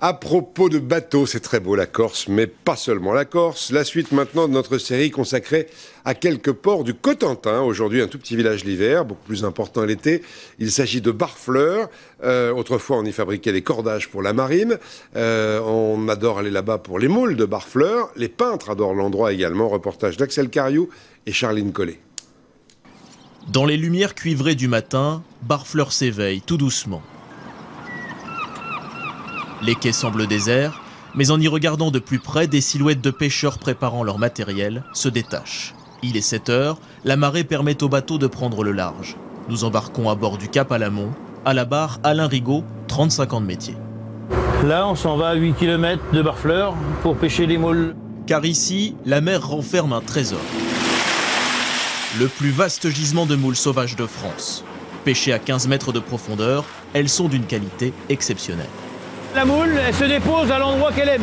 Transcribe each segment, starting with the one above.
À propos de bateaux, c'est très beau la Corse, mais pas seulement la Corse. La suite maintenant de notre série consacrée à quelques ports du Cotentin. Aujourd'hui, un tout petit village l'hiver, beaucoup plus important l'été. Il s'agit de Barfleur. Autrefois, on y fabriquait des cordages pour la marine. On adore aller là-bas pour les moules de Barfleur. Les peintres adorent l'endroit également. Reportage d'Axel Cariou et Charline Collet. Dans les lumières cuivrées du matin, Barfleur s'éveille tout doucement. Les quais semblent déserts, mais en y regardant de plus près, des silhouettes de pêcheurs préparant leur matériel se détachent. Il est 7 heures, la marée permet au bateau de prendre le large. Nous embarquons à bord du Cap Alamon, à la barre Alain Rigaud, 35 ans de métier. Là, on s'en va à 8 km de Barfleur pour pêcher les moules. Car ici, la mer renferme un trésor. Le plus vaste gisement de moules sauvages de France. Pêchées à 15 mètres de profondeur, elles sont d'une qualité exceptionnelle. La moule, elle se dépose à l'endroit qu'elle aime.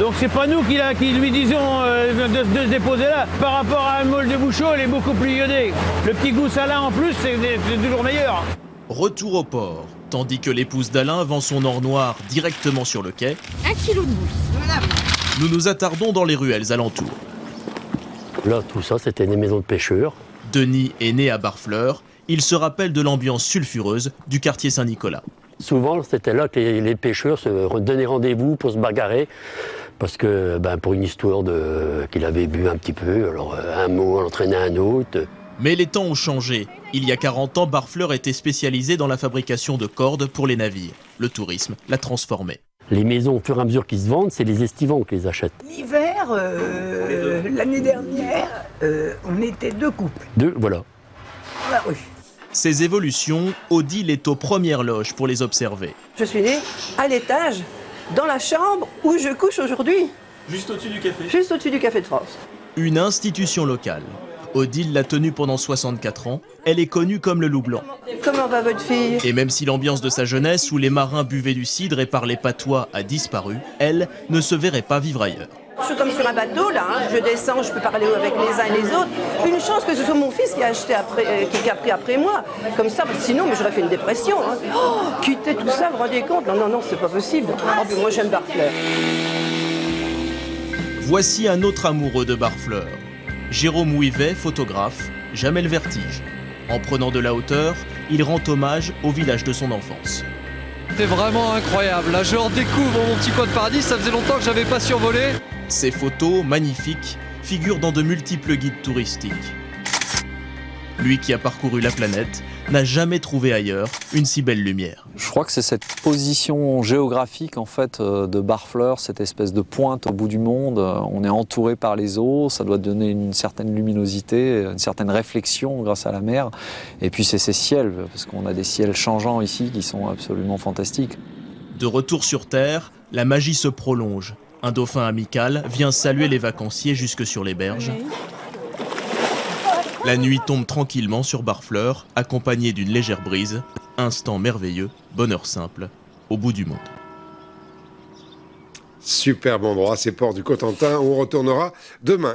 Donc c'est pas nous qui lui disons de se déposer là. Par rapport à une moule de Bouchot, elle est beaucoup plus iodée. Le petit goût salin en plus, c'est toujours meilleur. Retour au port, tandis que l'épouse d'Alain vend son or noir directement sur le quai. 1 kilo de moules. Nous nous attardons dans les ruelles alentours. Là, tout ça, c'était des maisons de pêcheurs. Denis est né à Barfleur. Il se rappelle de l'ambiance sulfureuse du quartier Saint-Nicolas. Souvent, c'était là que les pêcheurs se donnaient rendez-vous pour se bagarrer. Parce que, pour une histoire qu'il avait bu un petit peu, alors un mot entraînait un autre. Mais les temps ont changé. Il y a 40 ans, Barfleur était spécialisé dans la fabrication de cordes pour les navires. Le tourisme l'a transformé. Les maisons, au fur et à mesure qu'ils se vendent, c'est les estivants qui les achètent. L'hiver, l'année dernière, on était 2 couples. Voilà. Dans la rue. Ces évolutions, Odile est aux premières loges pour les observer. Je suis née à l'étage, dans la chambre où je couche aujourd'hui. Juste au-dessus du café. Juste au-dessus du Café de France. Une institution locale. Odile l'a tenue pendant 64 ans. Elle est connue comme le loup blanc. Comment va votre fille? Et même si l'ambiance de sa jeunesse, où les marins buvaient du cidre et parlaient patois, a disparu, elle ne se verrait pas vivre ailleurs. Je suis comme sur un bateau là, hein. Je descends, je peux parler avec les uns et les autres. Une chance que ce soit mon fils qui a acheté après, qui a pris après moi. Comme ça, sinon j'aurais fait une dépression. Hein. Oh, quitter tout ça, vous vous rendez compte? Non, c'est pas possible. Oh, puis moi j'aime Barfleur. Voici un autre amoureux de Barfleur. Jérôme Ouivet, photographe, jamais le vertige. En prenant de la hauteur, il rend hommage au village de son enfance. C'est vraiment incroyable. Là, je redécouvre mon petit coin de paradis. Ça faisait longtemps que j'avais pas survolé. Ces photos, magnifiques, figurent dans de multiples guides touristiques. Lui qui a parcouru la planète n'a jamais trouvé ailleurs une si belle lumière. Je crois que c'est cette position géographique en fait de Barfleur, cette espèce de pointe au bout du monde. On est entouré par les eaux, ça doit donner une certaine luminosité, une certaine réflexion grâce à la mer. Et puis c'est ces ciels, parce qu'on a des ciels changeants ici qui sont absolument fantastiques. De retour sur Terre, la magie se prolonge. Un dauphin amical vient saluer les vacanciers jusque sur les berges. La nuit tombe tranquillement sur Barfleur, accompagnée d'une légère brise. Instant merveilleux, bonheur simple, au bout du monde. Superbe endroit, ces ports du Cotentin où on retournera demain.